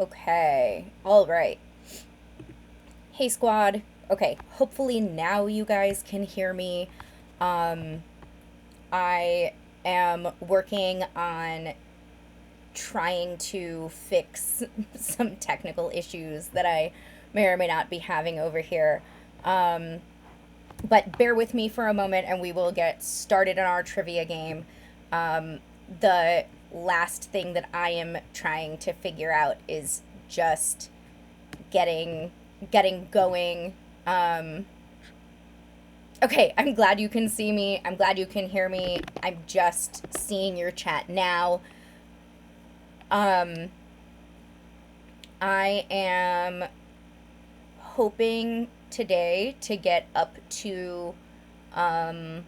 Okay. All right. Hey, squad. Okay. Hopefully now you guys can hear me. Um, I am working on trying to fix some technical issues that I may or may not be having over here. Um, but bear with me for a moment and we will get started on our trivia game. The last thing that I am trying to figure out is just getting getting going. Um, okay, I'm glad you can see me. I'm glad you can hear me. I'm just seeing your chat now. Um, I am hoping today to get up to um,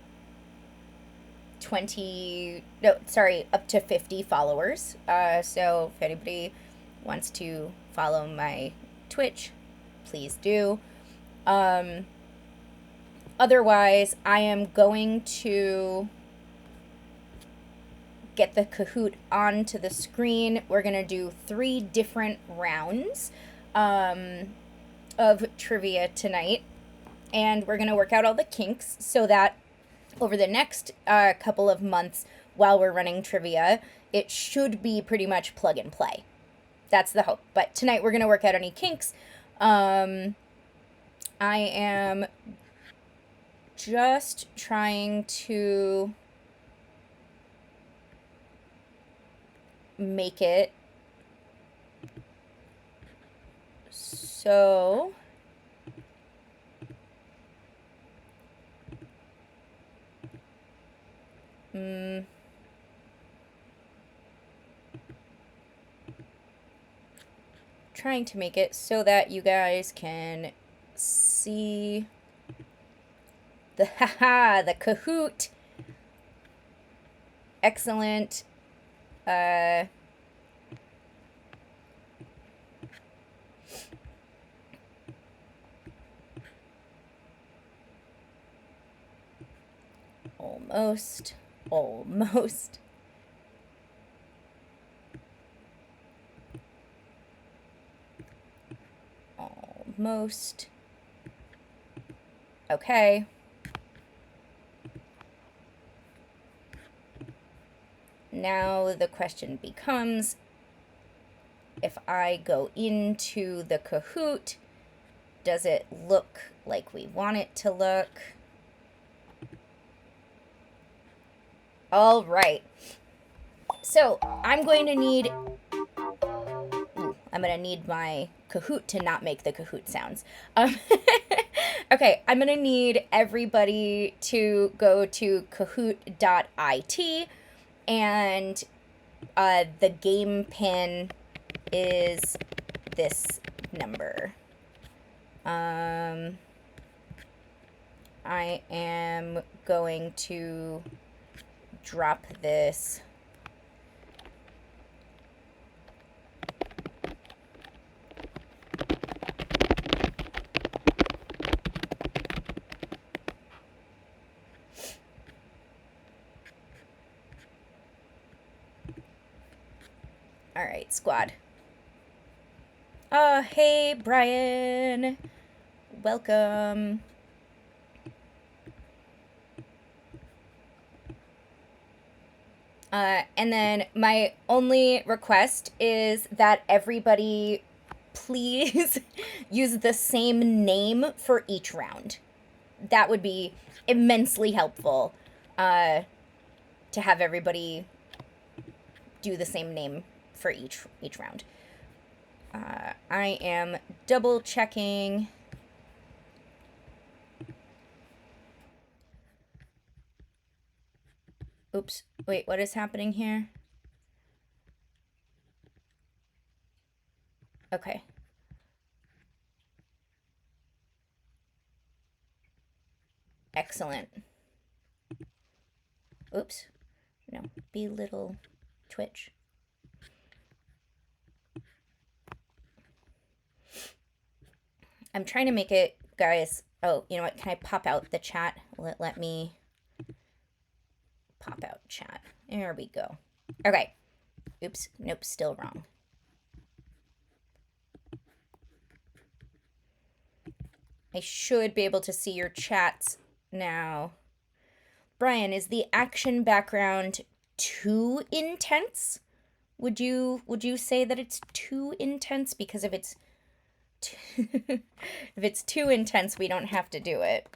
20, no, sorry, up to 50 followers. So if anybody wants to follow my Twitch, please do. Um, Otherwise, I am going to get the Kahoot onto the screen. We're going to do 3 different rounds of trivia tonight. And we're going to work out all the kinks so that over the next couple of months while we're running trivia, it should be pretty much plug and play. That's the hope. But tonight we're going to work out any kinks. I am just trying to make it so trying to make it so that you guys can see the the Kahoot. Excellent. Almost. Almost. Almost. Okay. Now the question becomes, if I go into the Kahoot, does it look like we want it to look? All right. So I'm going to need, I'm going to need my Kahoot to not make the Kahoot sounds. Okay, I'm going to need everybody to go to kahoot.it, and the game pin is this number. I am going to drop this. All right, squad. Hey, Brian. Welcome. And then my only request is that everybody please use the same name for each round. That would be immensely helpful to have everybody do the same name for each round. I am double checking. Oops. Wait, what is happening here? Okay. Excellent. Oops. No, be little Twitch. I'm trying to make it, guys. Oh, you know what? Can I pop out the chat? Let me pop out chat. There we go. Okay. Oops. Nope, still wrong. I should be able to see your chats now. Brian, is the action background too intense? Would you say that it's too intense? Because if it's if it's too intense, we don't have to do it.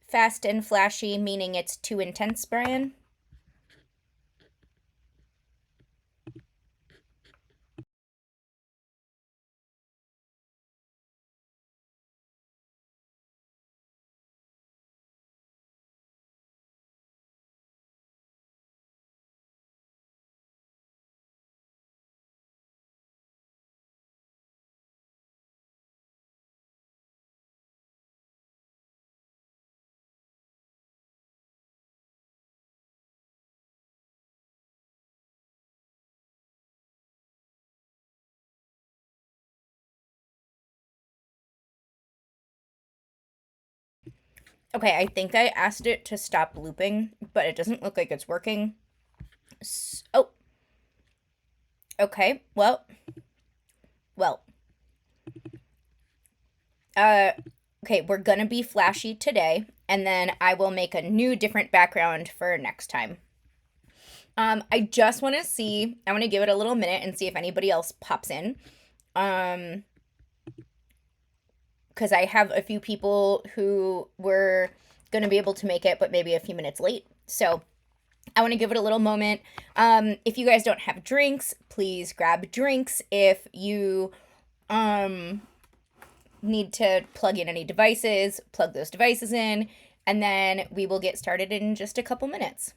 Fast and flashy, meaning it's too intense, Brian? Okay, I think I asked it to stop looping, but it doesn't look like it's working. Oh, okay. Well. Uh, okay, we're gonna be flashy today, and then I will make a new different background for next time. I just want to see. I want to give it a little minute and see if anybody else pops in. Um, because I have a few people who were gonna be able to make it, but maybe a few minutes late. So I want to give it a little moment. If you guys don't have drinks, please grab drinks. If you need to plug in any devices, plug those devices in, and then we will get started in just a couple minutes.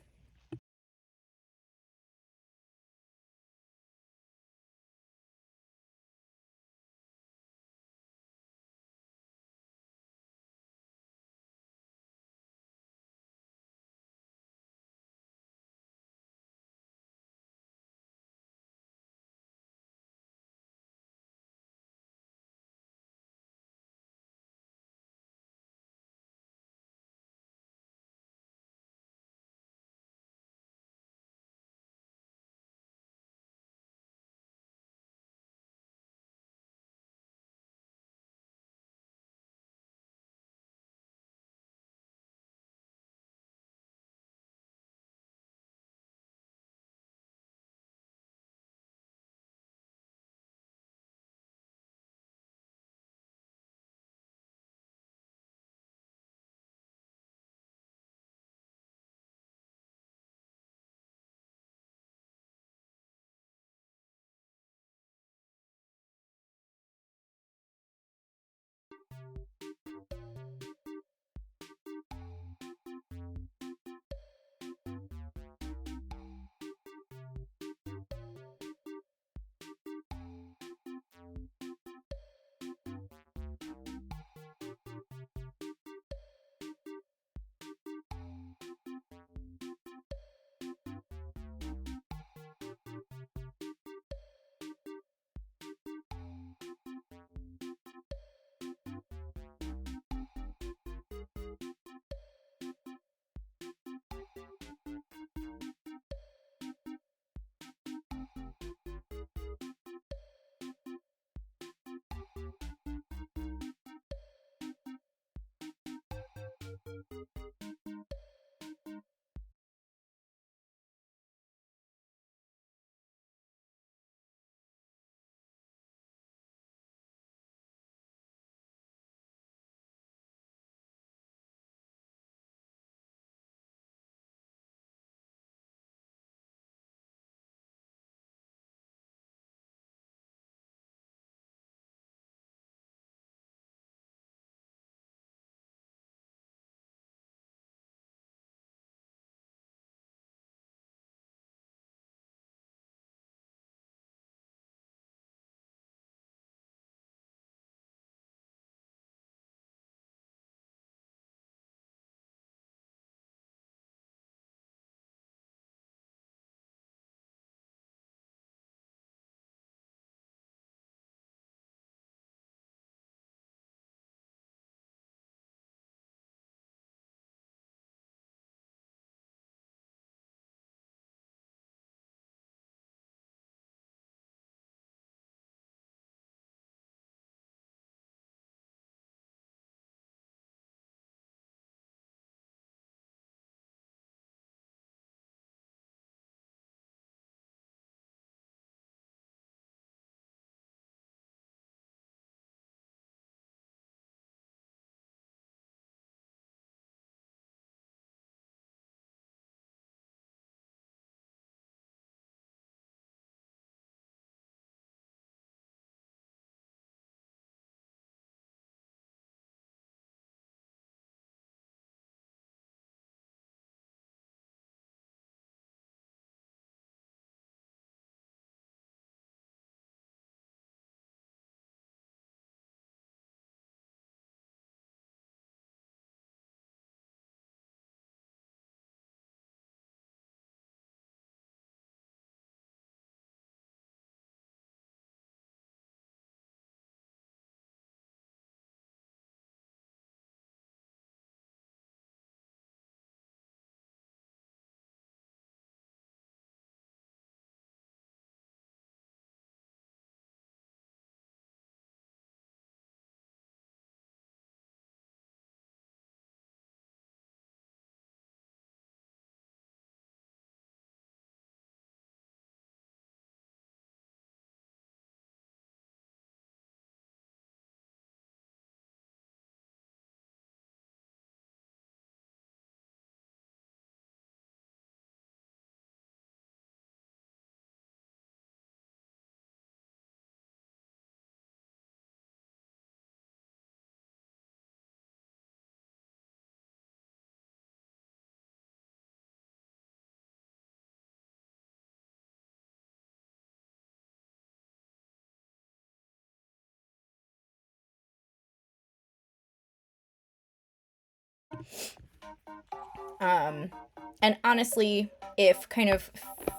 And honestly, if kind of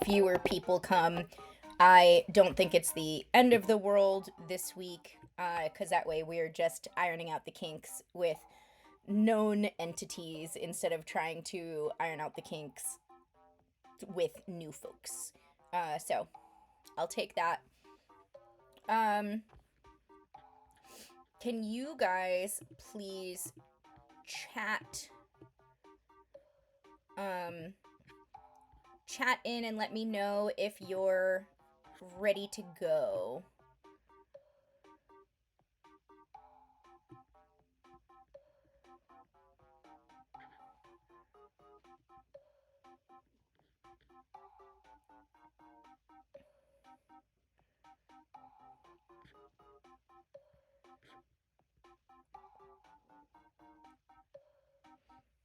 fewer people come, I don't think it's the end of the world this week, because that way we're just ironing out the kinks with known entities instead of trying to iron out the kinks with new folks. So I'll take that. Can you guys please chat chat in and let me know if you're ready to go?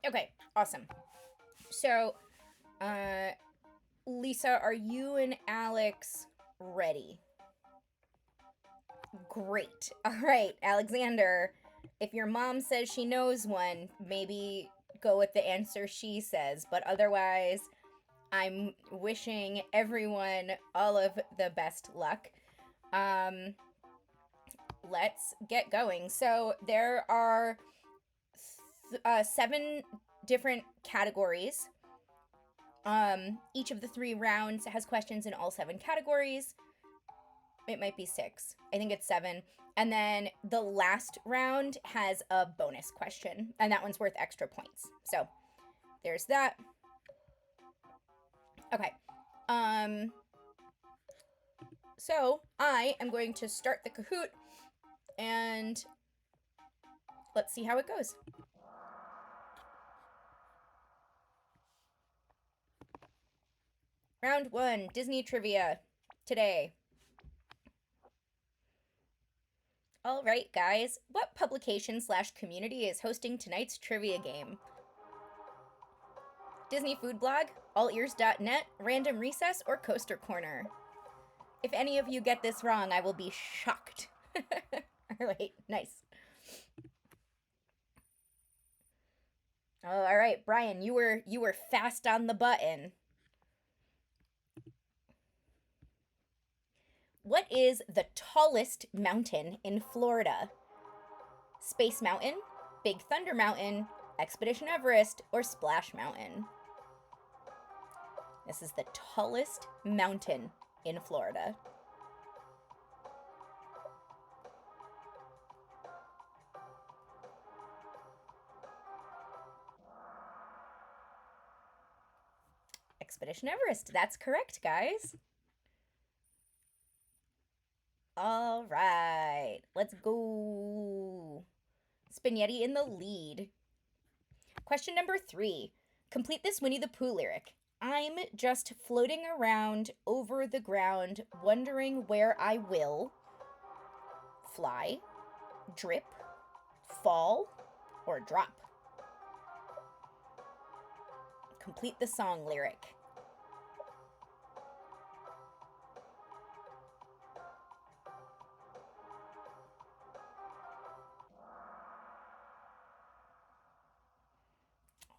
Okay, awesome. So, Lisa, are you and Alex ready? Great. All right, Alexander, if your mom says she knows one, maybe go with the answer she says, but otherwise, I'm wishing everyone all of the best luck. Let's get going. So, there are 7 different categories. Each of the 3 rounds has questions in all 7 categories. It might be 6. I think it's 7. And then the last round has a bonus question, and that one's worth extra points. So there's that. Okay. So I am going to start the Kahoot, and let's see how it goes. Round 1, Disney trivia today. All right, guys. What publication/community is hosting tonight's trivia game? Disney Food Blog, allears.net, Random Recess, or Coaster Corner? If any of you get this wrong, I will be shocked. All right, nice. Oh, all right, Brian, you were fast on the button. What is the tallest mountain in Florida? Space Mountain, Big Thunder Mountain, Expedition Everest, or Splash Mountain? This is the tallest mountain in Florida. Expedition Everest. That's correct, guys. All right, let's go. Spaghetti in the lead. Question number 3. Complete this Winnie the Pooh lyric. I'm just floating around over the ground, wondering where I will fly, drip, fall, or drop. Complete the song lyric.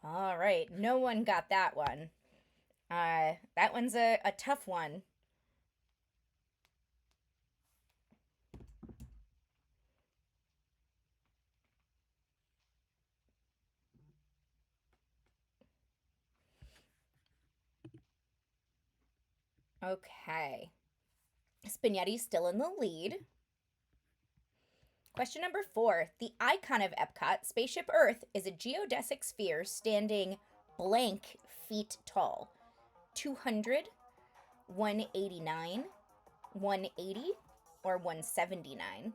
All right, no one got that one. That one's a tough one. Okay. Spignetti's still in the lead. Question number 4. The icon of Epcot, Spaceship Earth, is a geodesic sphere standing blank feet tall. 200, 189, 180, or 179?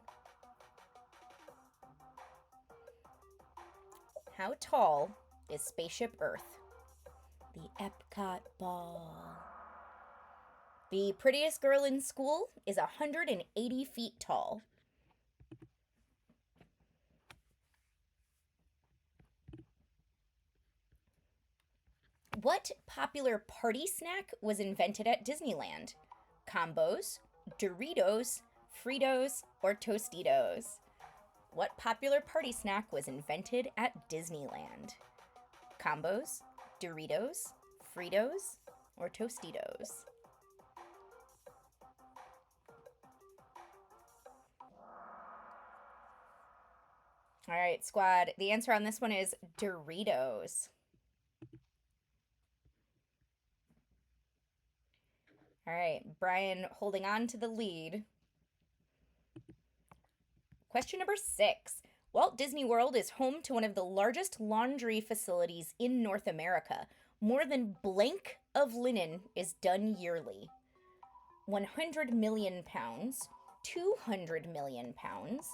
How tall is Spaceship Earth? The Epcot ball. The prettiest girl in school is 180 feet tall. What popular party snack was invented at Disneyland? Combos, Doritos, Fritos, or Tostitos? What popular party snack was invented at Disneyland? Combos, Doritos, Fritos, or Tostitos? All right, squad. The answer on this one is Doritos. All right, Brian holding on to the lead. Question number 6. Walt Disney World is home to one of the largest laundry facilities in North America. More than blank of linen is done yearly. 100 million pounds, 200 million pounds,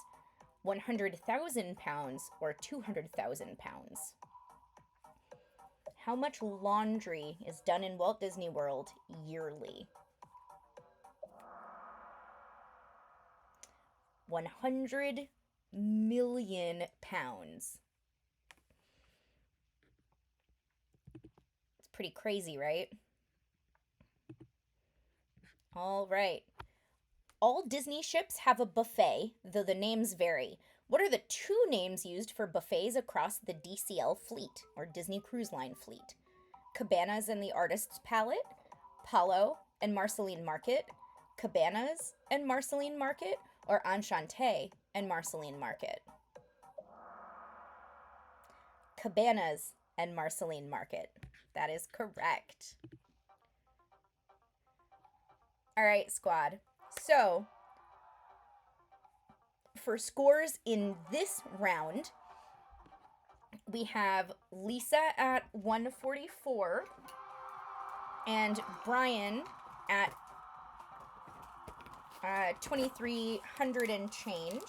100,000 pounds, or 200,000 pounds. How much laundry is done in Walt Disney World yearly? 100 million pounds. It's pretty crazy, right? All right. All Disney ships have a buffet, though the names vary. What are the 2 names used for buffets across the DCL fleet, or Disney Cruise Line fleet? Cabanas and the Artist's Palette, Palo and Marceline Market, Cabanas and Marceline Market, or Enchante and Marceline Market? Cabanas and Marceline Market. That is correct. All right, squad. So, for scores in this round, we have Lisa at 144 and Brian at 2,300 and change.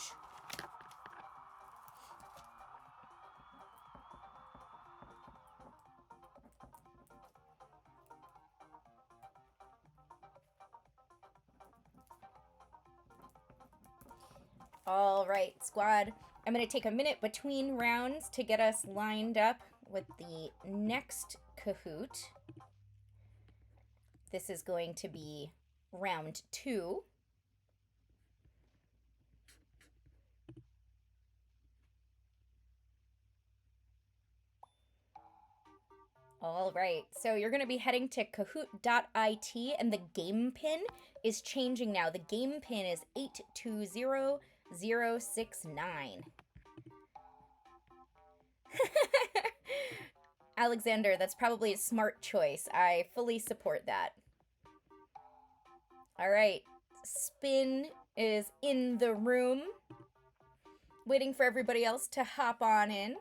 All right, squad. I'm going to take a minute between rounds to get us lined up with the next Kahoot. This is going to be round 2. All right, so you're going to be heading to kahoot.it, and the game pin is changing now. The game pin is 820069. Alexander, that's probably a smart choice. I fully support that. All right, Spin is in the room, waiting for everybody else to hop on in.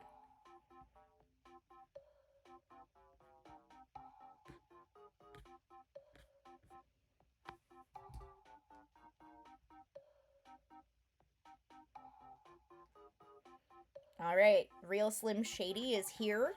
All right, Real Slim Shady is here.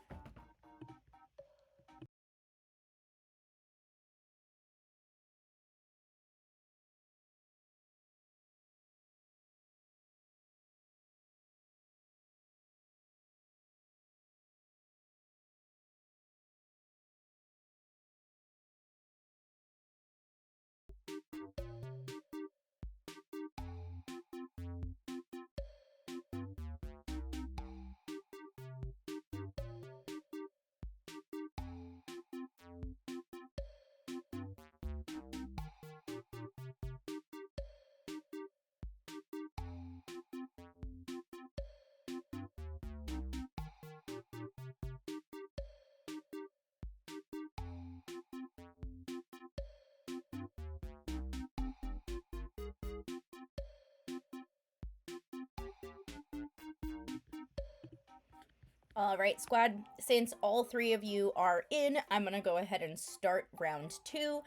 All right, squad, since all 3 of you are in, I'm going to go ahead and start round 2.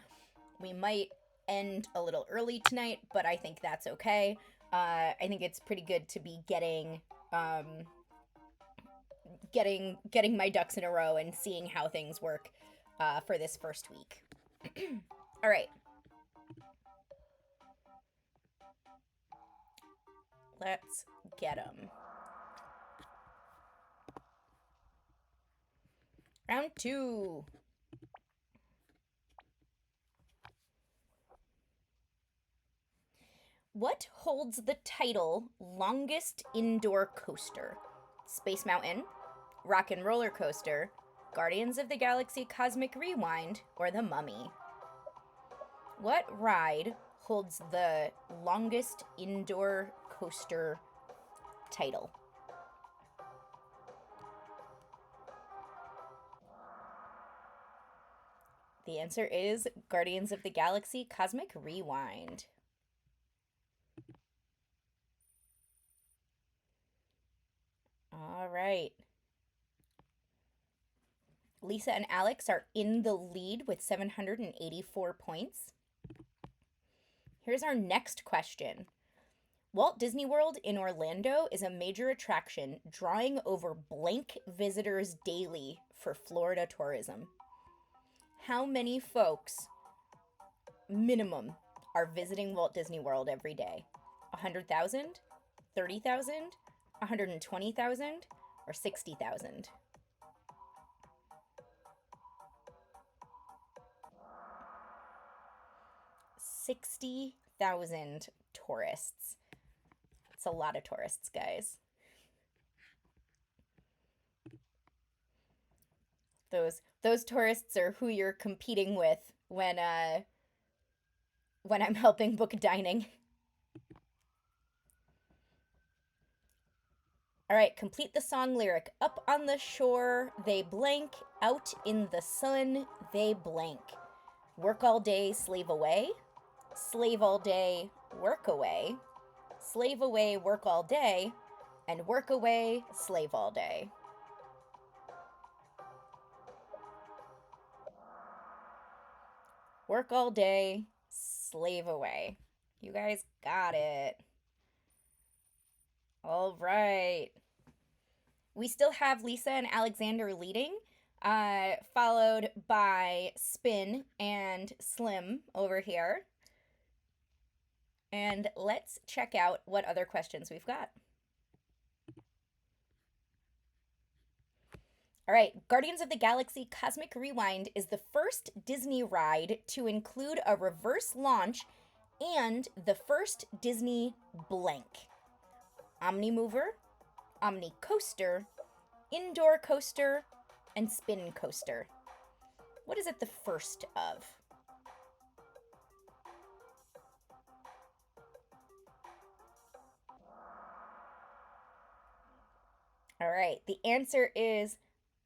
We might end a little early tonight, but I think that's okay. I think it's pretty good to be getting my ducks in a row and seeing how things work for this first week. All right. Let's get them. Round 2. What holds the title longest indoor coaster? Space Mountain, Rock and Roller Coaster, Guardians of the Galaxy Cosmic Rewind, or The Mummy? What ride holds the longest indoor coaster title? The answer is Guardians of the Galaxy Cosmic Rewind. All right. Lisa and Alex are in the lead with 784 points. Here's our next question. Walt Disney World in Orlando is a major attraction, drawing over blank visitors daily for Florida tourism. How many folks, minimum, are visiting Walt Disney World every day? 100,000, 30,000, 120,000, or 60,000? $60,000 tourists. It's a lot of tourists, guys. Those tourists are who you're competing with when I'm helping book dining. All right, complete the song lyric. Up on the shore, they blank. Out in the sun, they blank. Work all day, slave away. Slave all day, work away. Slave away, work all day. And work away, slave all day. Work all day, slave away. You guys got it. All right. We still have Lisa and Alexander leading, followed by Spin and Slim over here. And let's check out what other questions we've got. All right, Guardians of the Galaxy Cosmic Rewind is the first Disney ride to include a reverse launch and the first Disney blank. Omnimover, Omnicoaster, Indoor Coaster, and Spin Coaster. What is it the first of? All right, the answer is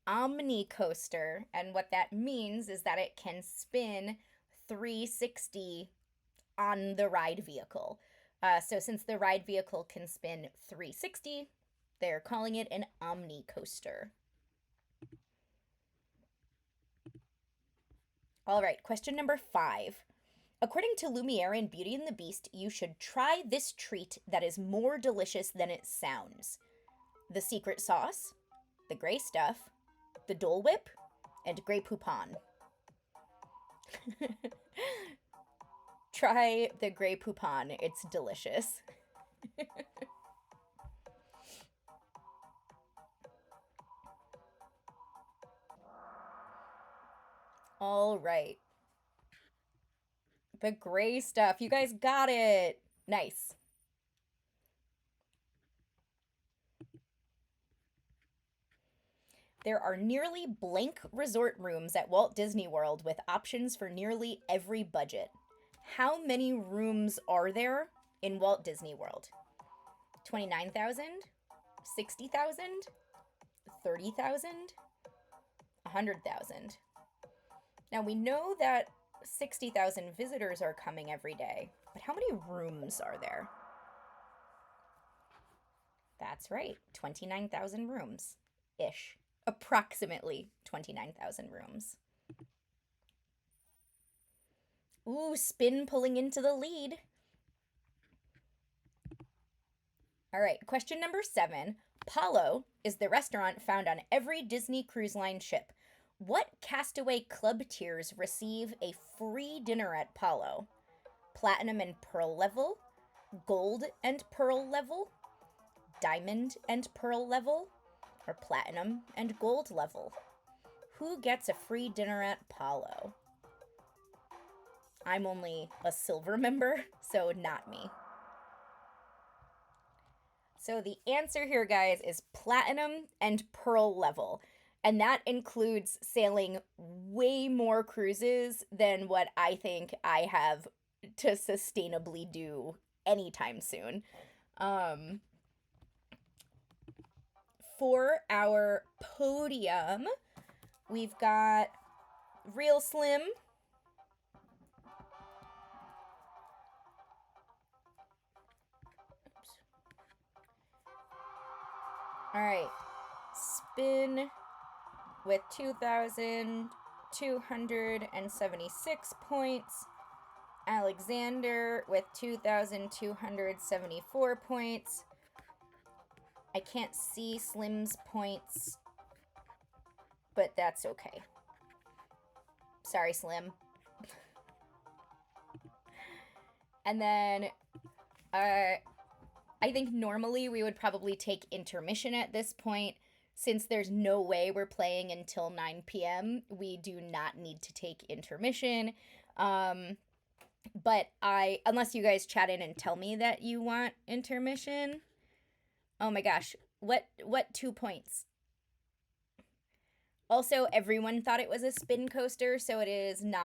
Omnicoaster, and what that means is that it can spin 360 on the ride vehicle. So since the ride vehicle can spin 360, they're calling it an Omnicoaster. All right, question number 5. According to Lumiere in Beauty and the Beast, you should try this treat that is more delicious than it sounds. The secret sauce, the gray stuff, the Dole Whip, and Grey Poupon. Try the Grey Poupon. It's delicious. All right. The gray stuff. You guys got it. Nice. There are nearly blank resort rooms at Walt Disney World with options for nearly every budget. How many rooms are there in Walt Disney World? 29,000? 60,000? 30,000? 100,000? Now we know that 60,000 visitors are coming every day, but how many rooms are there? That's right, 29,000 rooms ish. Approximately 29,000 rooms. Ooh, Spin pulling into the lead. All right, question number 7. Palo is the restaurant found on every Disney Cruise Line ship. What Castaway Club tiers receive a free dinner at Palo? Platinum and Pearl level? Gold and Pearl level? Diamond and Pearl level? Or Platinum and Gold level? Who gets a free dinner at Palo? I'm only a silver member, so not me. So the answer here, guys, is Platinum and Pearl level. And that includes sailing way more cruises than what I think I have to sustainably do anytime soon. Um, for our podium, we've got Real Slim. Oops. All right. Spin with 2,276 points. Alexander with 2,274 points. I can't see Slim's points, but that's okay. Sorry, Slim. And then I think normally we would probably take intermission at this point. Since there's no way we're playing until 9 p.m., we do not need to take intermission. But unless you guys chat in and tell me that you want intermission. Oh my gosh, what 2 points? Also, everyone thought it was a spin coaster, so it is not.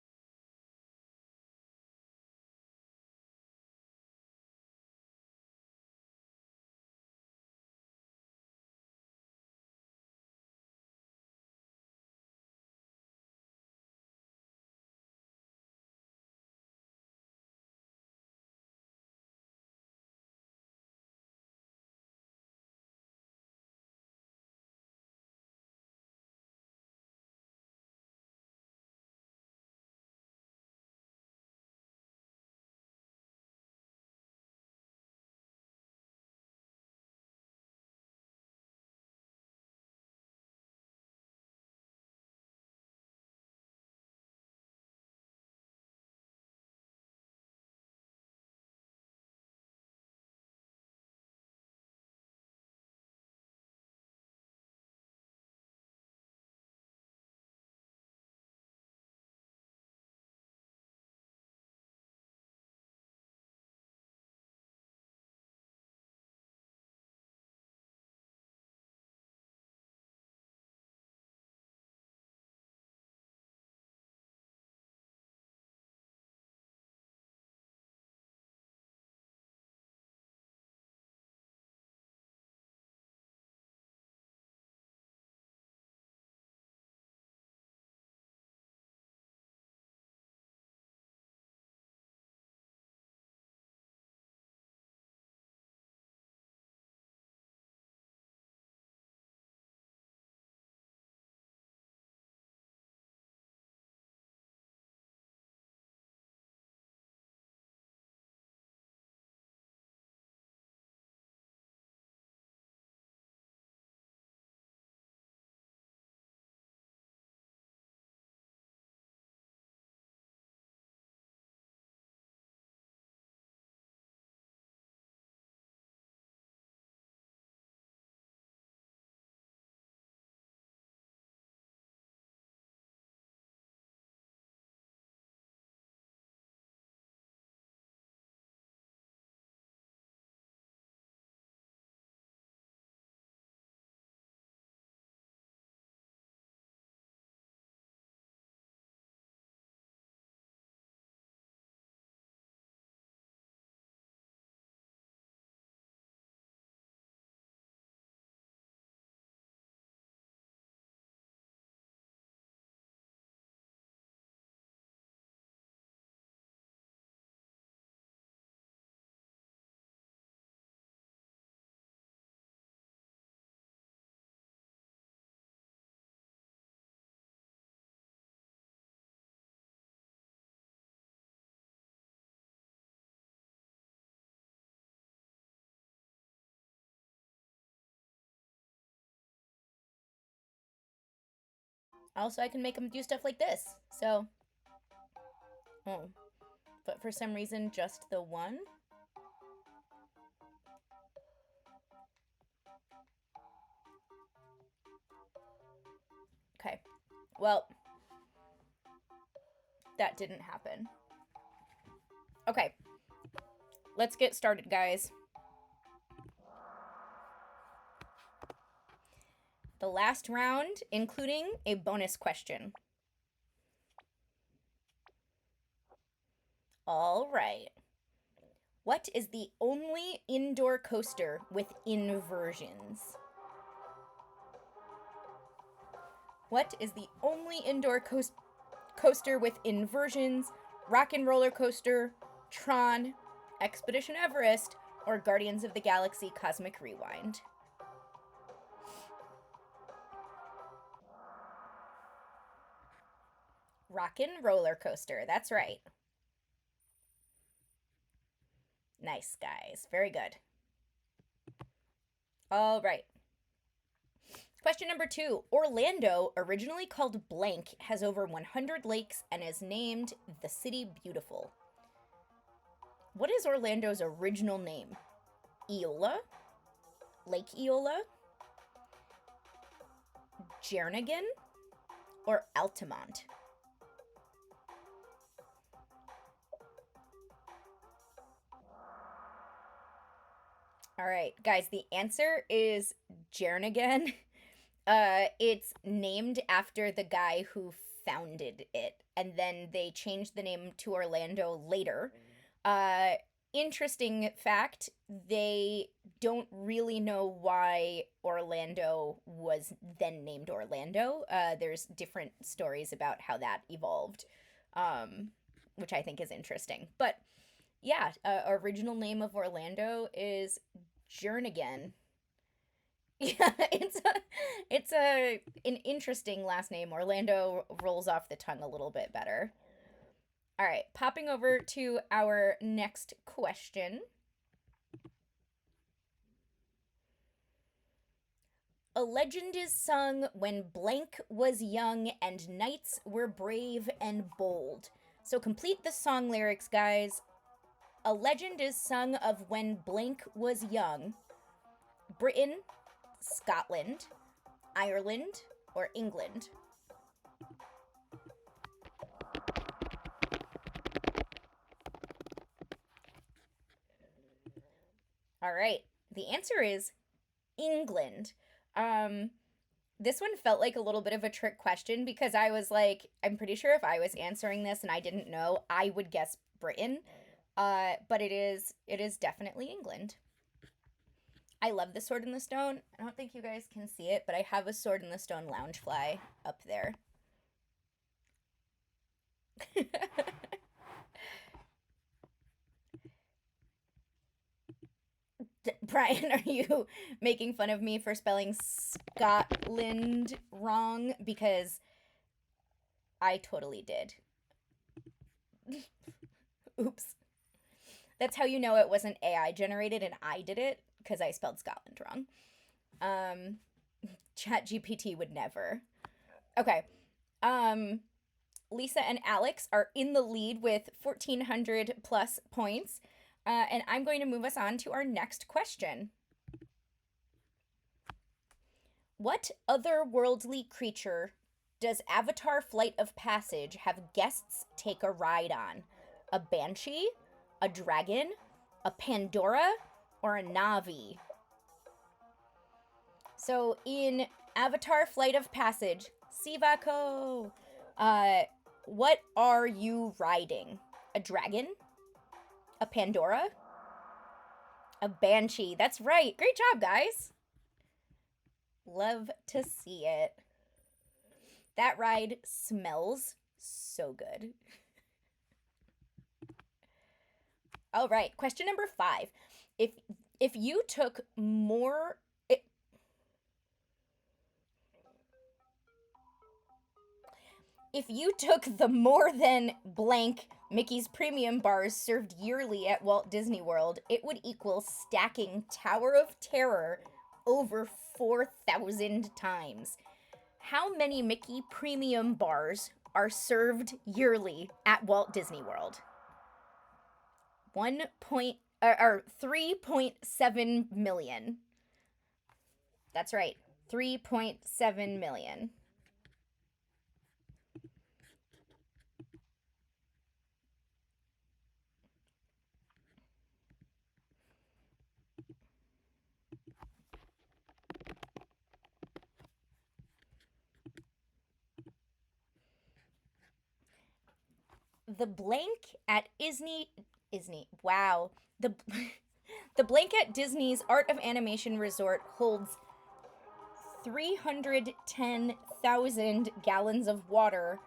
Also, I can make them do stuff like this. So, oh, but for some reason, just the one. Okay. Well, that didn't happen. Okay. Let's get started, guys. The last round, including a bonus question. All right. What is the only indoor coaster with inversions? What is the only indoor coaster with inversions? Rock and Roller Coaster, Tron, Expedition Everest, or Guardians of the Galaxy Cosmic Rewind? Rock and Roller Coaster, that's right. Nice, guys. Very good. All right. Question number 2. Orlando, originally called blank, has over 100 lakes and is named the City Beautiful. What is Orlando's original name? Eola? Lake Eola? Jernigan? Or Altamont? All right, guys, the answer is Jernigan. It's named after the guy who founded it, and then they changed the name to Orlando later. Uh, Interesting fact, they don't really know why Orlando was then named Orlando. There's different stories about how that evolved, which I think is interesting. But yeah, original name of Orlando is Jernigan. Yeah, it's an interesting last name. Orlando rolls off the tongue a little bit better. All right, popping over to our next question. A legend is sung when blank was young and knights were brave and bold. So complete the song lyrics, guys. A legend is sung of when blank was young. Britain, Scotland, Ireland, or England? All right. The answer is England. Um, this one felt like a little bit of a trick question because I was like, I'm pretty sure if I was answering this and I didn't know, I would guess Britain. But it is definitely England. I love the Sword in the Stone. I don't think you guys can see it, but I have a Sword in the Stone Loungefly up there. Brian, are you making fun of me for spelling Scotland wrong? Because I totally did. Oops. That's how you know it wasn't AI generated and I did it because I spelled Scotland wrong. Um, Chat GPT would never. Okay. Um, Lisa and Alex are in the lead with 1,400 plus points. And I'm going to move us on to our next question. What otherworldly creature does Avatar Flight of Passage have guests take a ride on? A banshee? A dragon? A Pandora? Or a Navi? So in Avatar Flight of Passage, Sivako, what are you riding? A dragon? A Pandora? A banshee. That's right. Great job, guys. Love to see it. That ride smells so good. All right, question number 5. If you took more if you took the more than blank Mickey's premium bars served yearly at Walt Disney World, it would equal stacking Tower of Terror over 4,000 times. How many Mickey premium bars are served yearly at Walt Disney World? 3.7 million. That's right. 3.7 million. the blank at wow. The the blank at Disney's Art of Animation Resort holds 310,000 gallons of water.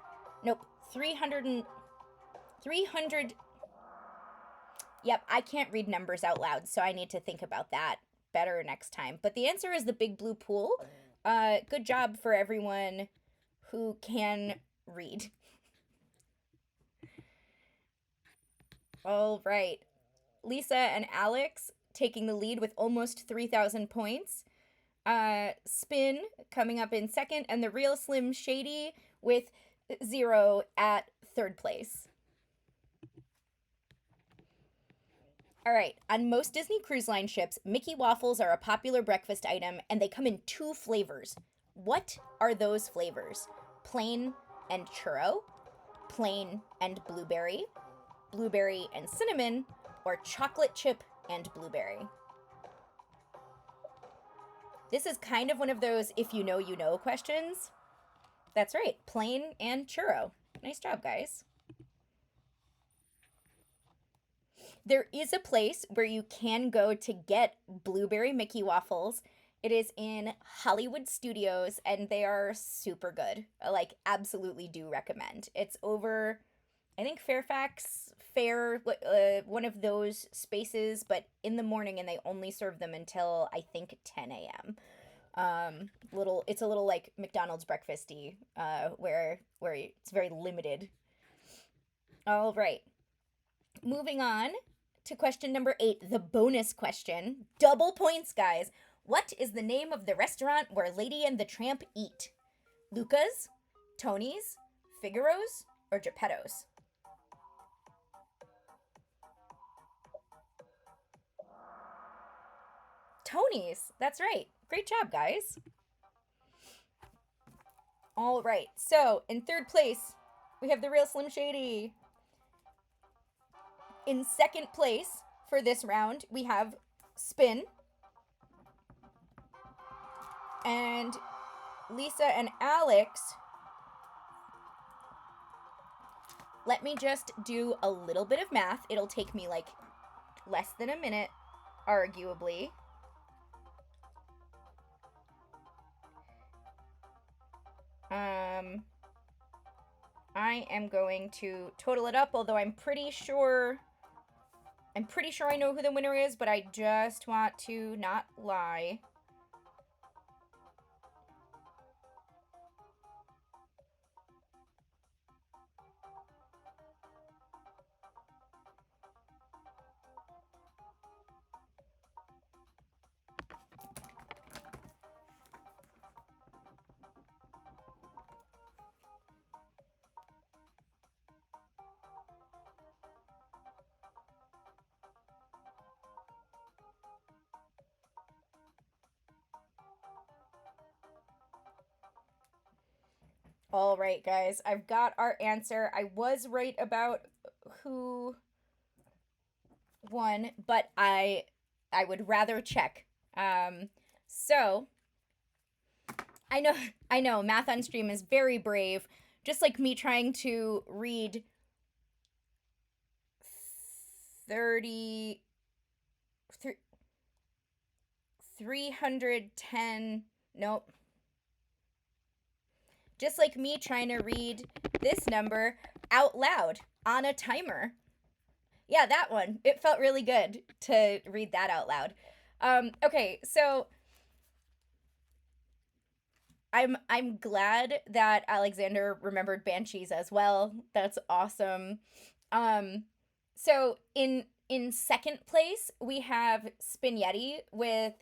Nope, 300. Yep, I can't read numbers out loud, so I need to think about that better next time. But the answer is the Big Blue Pool. Good job for everyone who can read. All right. Lisa and Alex taking the lead with almost 3,000 points. Spin coming up in second, and the Real Slim Shady with 0 at third place. All right, on most Disney Cruise Line ships, Mickey waffles are a popular breakfast item, and they come in 2 flavors. What are those flavors? Plain and churro, plain and blueberry, blueberry and cinnamon, or chocolate chip and blueberry? This is kind of one of those if you know questions. That's right, plain and churro. Nice job, guys. There is a place where you can go to get blueberry Mickey waffles. It is in Hollywood Studios, and they are super good. Like, absolutely do recommend. It's over, I think, Fairfax Fair, one of those spaces, but in the morning, and they only serve them until, I think, 10 a.m. It's a little like McDonald's breakfasty, where it's very limited. All right. Moving on to question number 8, the bonus question. Double points, guys. What is the name of the restaurant where Lady and the Tramp eat? Luca's, Tony's, Figaro's, or Geppetto's? Tony's. That's right. Great job, guys. All right. So, in third place, we have the Real Slim Shady. In second place for this round, we have Spin. And Lisa and Alex, let me just do a little bit of math. It'll take me like less than a minute, arguably. I am going to total it up, although I'm pretty sure I know who the winner is, but I just want to not lie. All right, guys, I've got our answer. I was right about who won, but I would rather check. So I know, math on stream is very brave, just like me trying to read 30 310. Nope. Just like me trying to read this number out loud on a timer. Yeah, that one. It felt really good to read that out loud. Okay, so I'm glad that Alexander remembered Banshees as well. That's awesome. So in second place we have Spaghetti with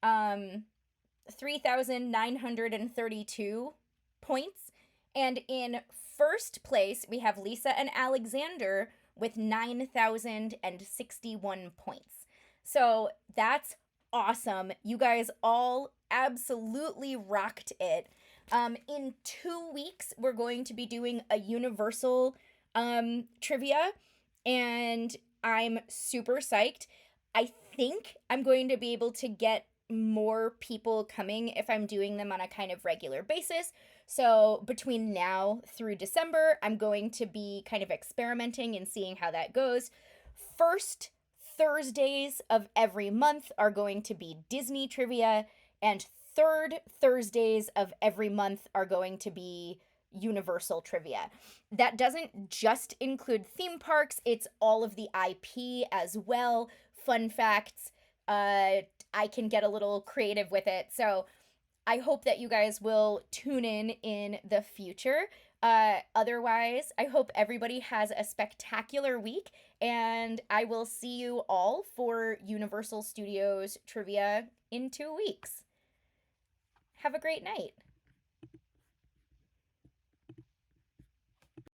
3,932 points. And in first place, we have Lisa and Alexander with 9,061 points. So that's awesome. You guys all absolutely rocked it. In 2 weeks, we're going to be doing a universal trivia, and I'm super psyched. I think I'm going to be able to get more people coming if I'm doing them on a kind of regular basis. So between now through December, I'm going to be kind of experimenting and seeing how that goes. First Thursdays of every month are going to be Disney trivia, and third Thursdays of every month are going to be Universal trivia. That doesn't just include theme parks, it's all of the IP as well. Fun facts. I can get a little creative with it. So I hope that you guys will tune in the future. Otherwise, I hope everybody has a spectacular week, and I will see you all for Universal Studios trivia in 2 weeks. Have a great night.